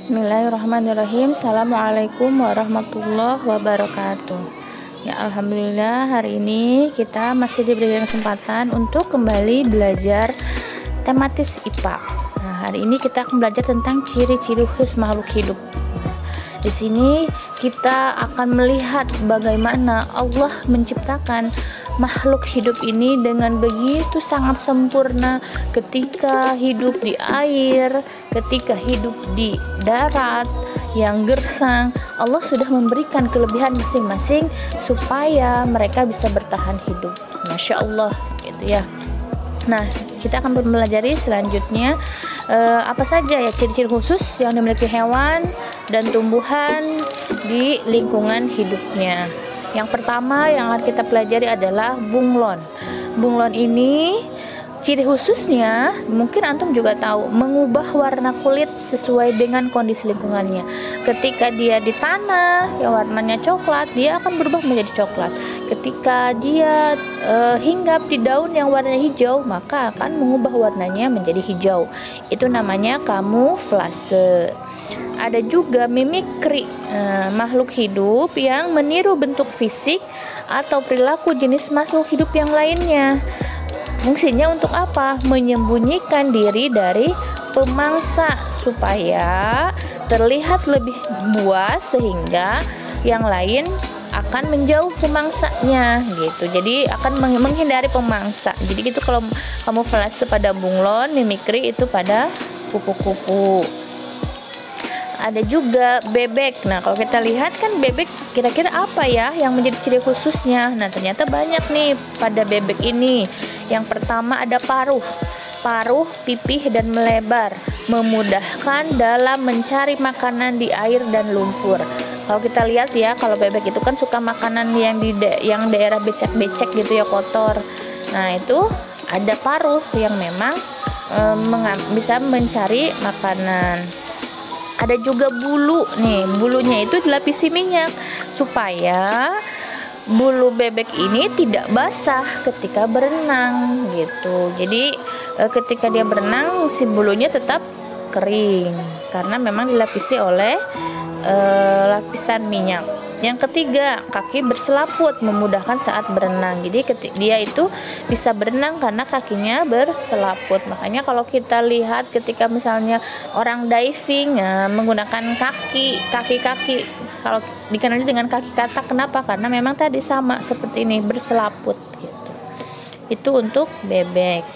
Bismillahirrahmanirrahim. Assalamualaikum warahmatullahi wabarakatuh. Ya, alhamdulillah hari ini kita masih diberi kesempatan untuk kembali belajar tematis IPA. Nah, hari ini kita akan belajar tentang ciri-ciri khusus makhluk hidup. Di sini kita akan melihat bagaimana Allah menciptakan makhluk hidup ini dengan begitu sangat sempurna, ketika hidup di air, ketika hidup di darat yang gersang. Allah sudah memberikan kelebihan masing-masing supaya mereka bisa bertahan hidup. Masya Allah, gitu ya. Nah, kita akan mempelajari selanjutnya apa saja ya ciri-ciri khusus yang dimiliki hewan dan tumbuhan di lingkungan hidupnya. Yang pertama yang akan kita pelajari adalah bunglon. Bunglon ini ciri khususnya mungkin antum juga tahu, mengubah warna kulit sesuai dengan kondisi lingkungannya. Ketika dia di tanah yang warnanya coklat, dia akan berubah menjadi coklat. Ketika dia hinggap di daun yang warnanya hijau, maka akan mengubah warnanya menjadi hijau. Itu namanya kamuflase. Ada juga mimikri, makhluk hidup yang meniru bentuk fisik atau perilaku jenis makhluk hidup yang lainnya. Fungsinya untuk apa? Menyembunyikan diri dari pemangsa supaya terlihat lebih buas sehingga yang lain akan menjauh pemangsanya gitu. Jadi akan menghindari pemangsa. Jadi gitu kalau kamuflase pada bunglon, mimikri itu pada kupu-kupu. Ada juga bebek. Nah, kalau kita lihat kan bebek kira-kira apa ya yang menjadi ciri khususnya? Nah, ternyata banyak nih pada bebek ini. Yang pertama ada paruh. Paruh pipih dan melebar, memudahkan dalam mencari makanan di air dan lumpur. Kalau kita lihat ya, kalau bebek itu kan suka makanan yang yang daerah becek-becek gitu ya, kotor. Nah, itu ada paruh yang memang bisa mencari makanan. Ada juga bulu nih, bulunya itu dilapisi minyak supaya bulu bebek ini tidak basah ketika berenang gitu. Jadi ketika dia berenang si bulunya tetap kering karena memang dilapisi oleh lapisan minyak. Yang ketiga, kaki berselaput, memudahkan saat berenang. Jadi dia itu bisa berenang karena kakinya berselaput. Makanya kalau kita lihat ketika misalnya orang diving menggunakan kaki kalau dikenali dengan kaki katak. Kenapa? Karena memang tadi sama seperti ini, berselaput gitu. Itu untuk bebek.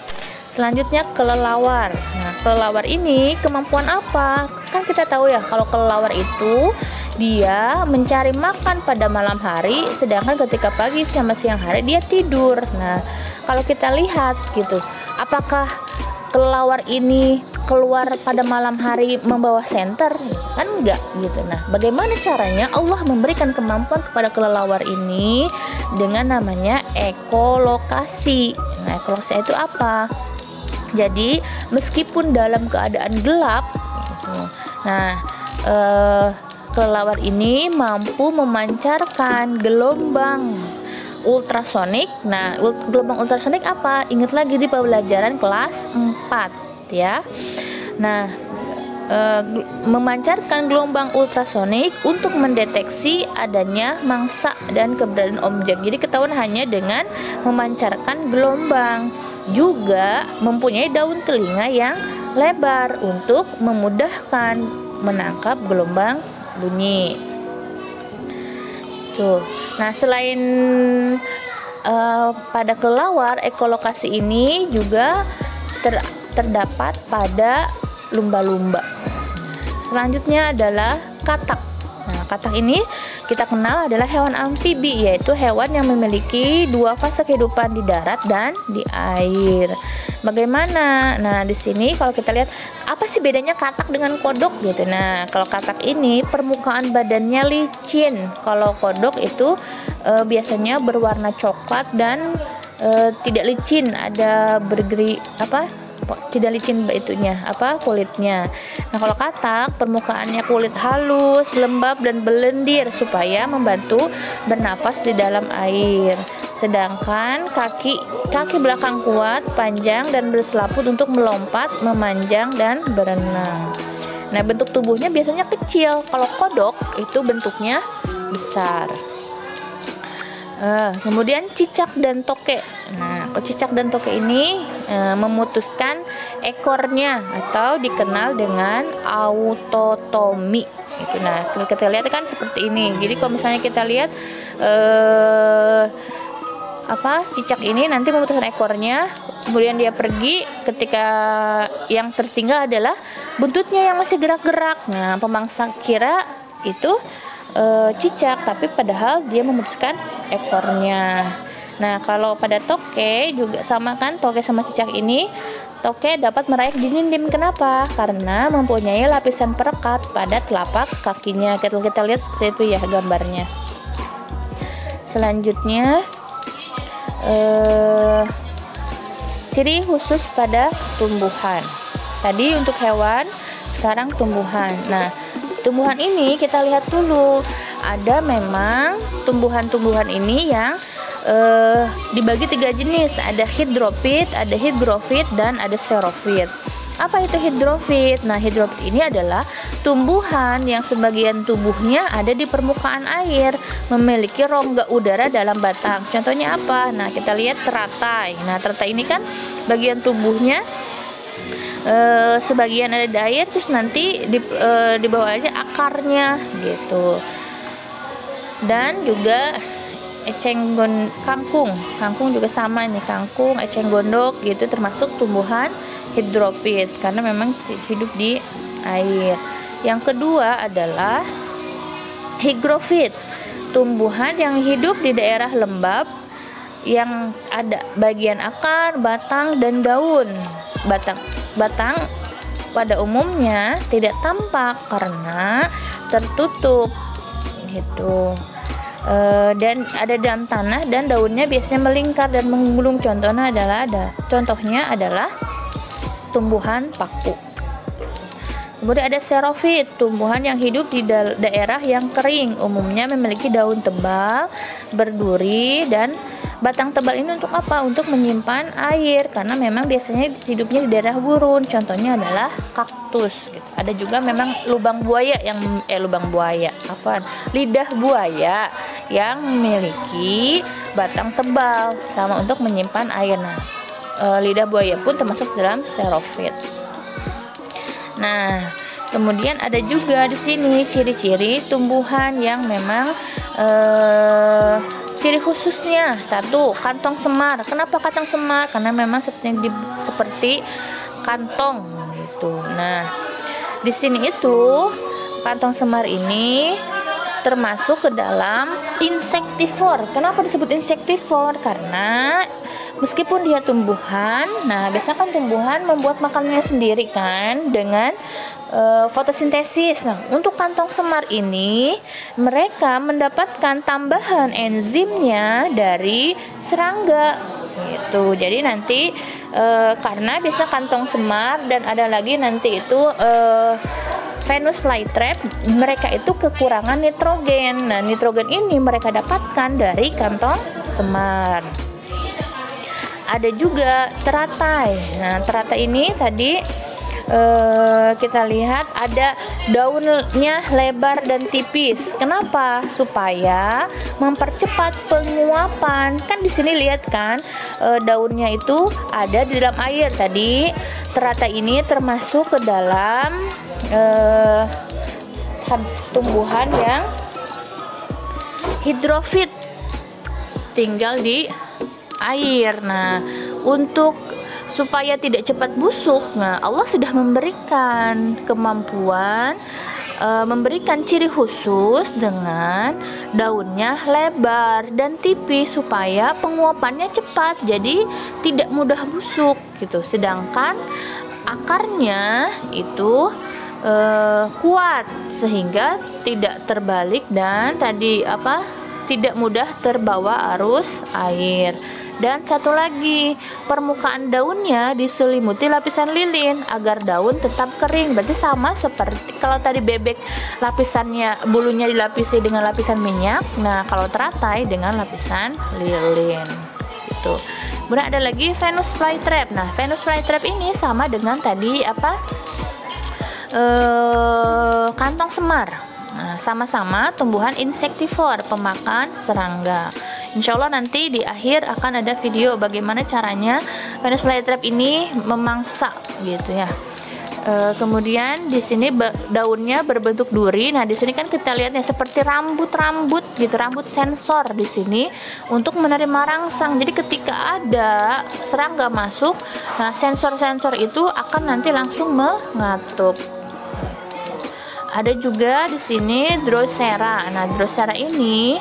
Selanjutnya kelelawar. Nah, kelelawar ini kemampuan apa? Kan kita tahu ya kalau kelelawar itu dia mencari makan pada malam hari, sedangkan ketika pagi sama siang hari dia tidur. Nah, kalau kita lihat gitu, apakah kelelawar ini keluar pada malam hari membawa senter? Kan enggak gitu. Nah, bagaimana caranya Allah memberikan kemampuan kepada kelelawar ini dengan namanya ekolokasi. Nah, ekolokasi itu apa? Jadi meskipun dalam keadaan gelap gitu, nah kelelawar ini mampu memancarkan gelombang ultrasonik. Nah, gelombang ultrasonik apa? Ingat lagi di pembelajaran kelas 4 ya. Nah, memancarkan gelombang ultrasonik untuk mendeteksi adanya mangsa dan keberadaan objek. Jadi ketahuan hanya dengan memancarkan gelombang. Juga mempunyai daun telinga yang lebar untuk memudahkan menangkap gelombang bunyi. Tuh. Nah, selain pada kelelawar, ekolokasi ini juga terdapat pada lumba-lumba. Selanjutnya adalah katak. Nah, katak ini kita kenal adalah hewan amfibi, yaitu hewan yang memiliki dua fase kehidupan di darat dan di air. Bagaimana? Nah, di sini kalau kita lihat apa sih bedanya katak dengan kodok gitu. Nah, kalau katak ini permukaan badannya licin. Kalau kodok itu biasanya berwarna coklat dan tidak licin, ada tidak licin kulitnya. Nah, kalau katak permukaannya kulit halus, lembab dan berlendir supaya membantu bernafas di dalam air. Sedangkan kaki belakang kuat, panjang dan berselaput untuk melompat, memanjang dan berenang. Nah, bentuk tubuhnya biasanya kecil. Kalau kodok itu bentuknya besar. Kemudian cicak dan toke. Nah, kalau cicak dan toke ini memutuskan ekornya atau dikenal dengan autotomi. Itu. Nah, kalau kita lihat kan seperti ini. Jadi kalau misalnya kita lihat cicak ini nanti memutuskan ekornya, kemudian dia pergi. Ketika yang tertinggal adalah buntutnya yang masih gerak-gerak. Nah, pemangsa kira itu cicak, tapi padahal dia memutuskan ekornya. Nah, kalau pada toke juga sama kan, toke sama cicak ini. Toke dapat meraih dinding. Kenapa? Karena mempunyai lapisan perekat pada telapak kakinya. Kita lihat seperti itu ya gambarnya. Selanjutnya ciri khusus pada tumbuhan. Tadi untuk hewan, sekarang tumbuhan. Nah, tumbuhan ini kita lihat dulu. Ada memang tumbuhan-tumbuhan ini yang dibagi 3 jenis. Ada hidrofit, ada hygrofit, dan ada xerofit. Apa itu hidrofit? Nah, hidrofit ini adalah tumbuhan yang sebagian tubuhnya ada di permukaan air, memiliki rongga udara dalam batang. Contohnya apa? Nah, kita lihat teratai. Nah, teratai ini kan bagian tubuhnya sebagian ada di air, terus nanti di bawahnya akarnya gitu. Dan juga kangkung juga sama nih, kangkung, eceng gondok gitu termasuk tumbuhan hidrofit karena memang hidup di air. Yang kedua adalah hygrofit, tumbuhan yang hidup di daerah lembab yang ada bagian akar, batang, dan daun. Batang pada umumnya tidak tampak karena tertutup gitu. Dan ada dalam tanah dan daunnya biasanya melingkar dan menggulung. Contohnya adalah tumbuhan paku. Kemudian ada xerofit, tumbuhan yang hidup di daerah yang kering, umumnya memiliki daun tebal, berduri, dan batang tebal ini untuk apa? Untuk menyimpan air karena memang biasanya hidupnya di daerah gurun. Contohnya adalah kaktus gitu. Ada juga memang lidah buaya yang memiliki batang tebal sama untuk menyimpan air. Nah, lidah buaya pun termasuk dalam xerofit. Nah, kemudian ada juga di sini ciri-ciri tumbuhan yang memang ciri khususnya. 1, kantong semar. Kenapa kantong semar? Karena memang seperti kantong gitu. Nah, di sini itu kantong semar ini termasuk ke dalam insektivor. Kenapa disebut insektivor? Karena meskipun dia tumbuhan, nah biasanya kan tumbuhan membuat makanannya sendiri kan dengan fotosintesis. Nah, untuk kantong semar ini mereka mendapatkan tambahan enzimnya dari serangga gitu. Jadi nanti karena biasa kantong semar dan ada lagi nanti itu Venus flytrap, mereka itu kekurangan nitrogen. Nah, nitrogen ini mereka dapatkan dari kantong semar. Ada juga teratai. Nah, teratai ini tadi kita lihat ada daunnya lebar dan tipis. Kenapa? Supaya mempercepat penguapan. Kan di sini lihat kan daunnya itu ada di dalam air. Tadi teratai ini termasuk ke dalam tumbuhan yang hidrofit, tinggal di air. Nah, untuk supaya tidak cepat busuk, nah Allah sudah memberikan kemampuan, memberikan ciri khusus dengan daunnya lebar dan tipis supaya penguapannya cepat, jadi tidak mudah busuk gitu. Sedangkan akarnya itu kuat sehingga tidak terbalik dan tidak mudah terbawa arus air. Dan satu lagi, permukaan daunnya diselimuti lapisan lilin agar daun tetap kering. Berarti sama seperti kalau tadi bebek lapisannya, bulunya dilapisi dengan lapisan minyak. Nah, kalau teratai dengan lapisan lilin. Gitu. Kemudian ada lagi Venus flytrap. Nah, Venus flytrap ini sama dengan tadi kantong semar. Nah, sama-sama tumbuhan insektivor, pemakan serangga. Insya Allah nanti di akhir akan ada video bagaimana caranya Venus flytrap ini memangsa gitu ya. Kemudian di sini daunnya berbentuk duri. Nah, di sini kan kita lihatnya seperti rambut-rambut gitu, rambut sensor di sini untuk menerima rangsang. Jadi ketika ada serangga masuk, nah sensor-sensor itu akan nanti langsung mengatup. Ada juga di sini Drosera. Nah, Drosera ini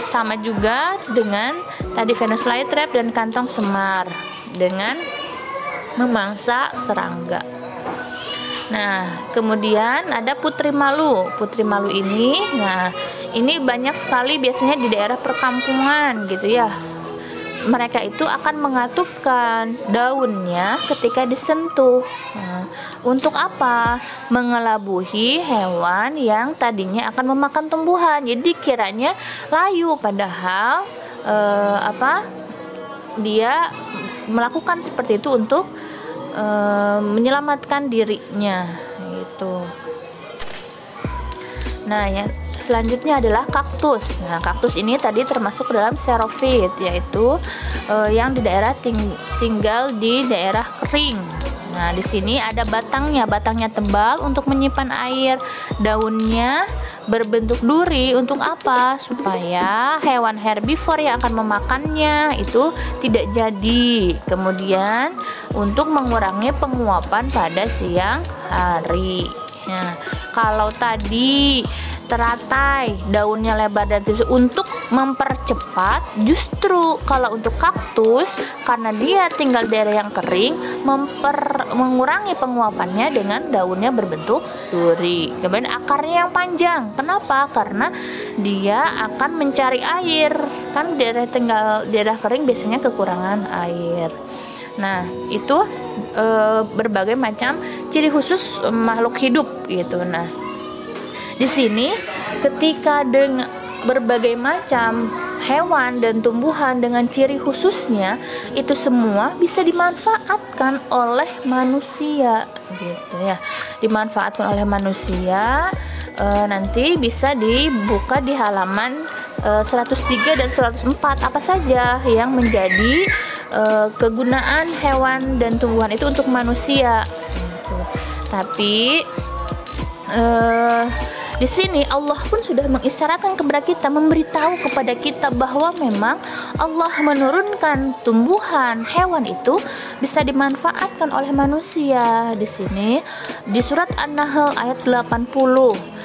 sama juga dengan tadi Venus flytrap dan kantong semar dengan memangsa serangga. Nah, kemudian ada putri malu. Putri malu ini, nah ini banyak sekali biasanya di daerah perkampungan gitu ya. Mereka itu akan mengatupkan daunnya ketika disentuh. Nah, untuk apa? Mengelabuhi hewan yang tadinya akan memakan tumbuhan. Jadi kiranya layu, padahal dia melakukan seperti itu untuk menyelamatkan dirinya gitu. Nah, yang selanjutnya adalah kaktus. Nah, kaktus ini tadi termasuk dalam xerophyt, yaitu yang di daerah tinggal di daerah kering. Nah, di sini ada batangnya tebal untuk menyimpan air, daunnya berbentuk duri. Untuk apa? Supaya hewan herbivore yang akan memakannya itu tidak jadi. Kemudian untuk mengurangi penguapan pada siang hari. Nah, kalau tadi teratai daunnya lebar dan tipis untuk mempercepat, justru kalau untuk kaktus karena dia tinggal di daerah yang kering mengurangi penguapannya dengan daunnya berbentuk duri. Kemudian akarnya yang panjang. Kenapa? Karena dia akan mencari air. Kan daerah kering biasanya kekurangan air. Nah, itu berbagai macam ciri khusus makhluk hidup gitu. Nah, di sini ketika dengan berbagai macam hewan dan tumbuhan dengan ciri khususnya, itu semua bisa dimanfaatkan oleh manusia gitu ya. Dimanfaatkan oleh manusia, nanti bisa dibuka di halaman 103 dan 104 apa saja yang menjadi kegunaan hewan dan tumbuhan itu untuk manusia gitu. Tapi di sini Allah pun sudah mengisyaratkan kepada kita, memberitahu kepada kita bahwa memang Allah menurunkan tumbuhan, hewan itu bisa dimanfaatkan oleh manusia. Di sini di surat An-Nahl ayat 80,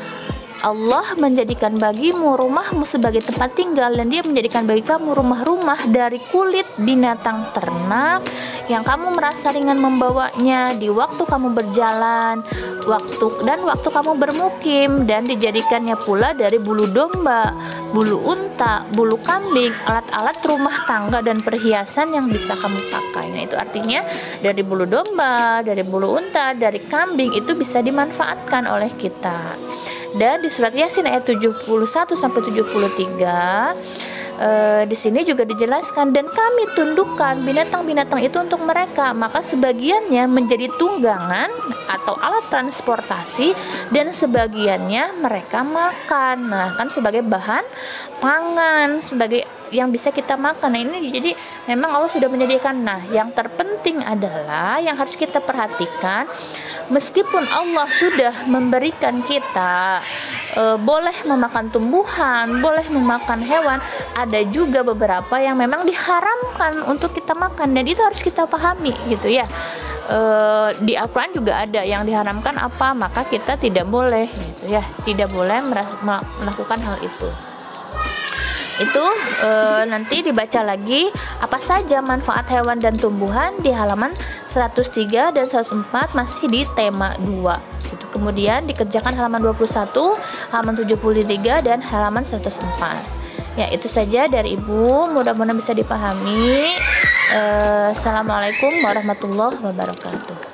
Allah menjadikan bagimu rumahmu sebagai tempat tinggal, dan Dia menjadikan bagi kamu rumah-rumah dari kulit binatang ternak yang kamu merasa ringan membawanya di waktu kamu berjalan, waktu kamu bermukim, dan dijadikannya pula dari bulu domba, bulu unta, bulu kambing, alat-alat rumah tangga dan perhiasan yang bisa kamu pakai. Nah, itu artinya dari bulu domba, dari bulu unta, dari kambing itu bisa dimanfaatkan oleh kita. Dan di surat Yasin ayat 71 sampai 73 di sini juga dijelaskan, dan kami tundukkan binatang-binatang itu untuk mereka, maka sebagiannya menjadi tunggangan atau alat transportasi dan sebagiannya mereka makan. Nah, kan sebagai bahan pangan, sebagai yang bisa kita makan. Nah, ini jadi memang Allah sudah menyediakan. Nah, yang terpenting adalah yang harus kita perhatikan, meskipun Allah sudah memberikan kita boleh memakan tumbuhan, boleh memakan hewan, ada juga beberapa yang memang diharamkan untuk kita makan, dan itu harus kita pahami gitu ya. Di Al-Quran juga ada yang diharamkan apa, maka kita tidak boleh gitu ya, tidak boleh melakukan hal itu. Itu nanti dibaca lagi apa saja manfaat hewan dan tumbuhan di halaman 103 dan 104, masih di tema 2 gitu. Kemudian dikerjakan halaman 21, halaman 73 dan halaman 104. Ya, itu saja dari Ibu, mudah-mudahan bisa dipahami. Assalamualaikum warahmatullahi wabarakatuh.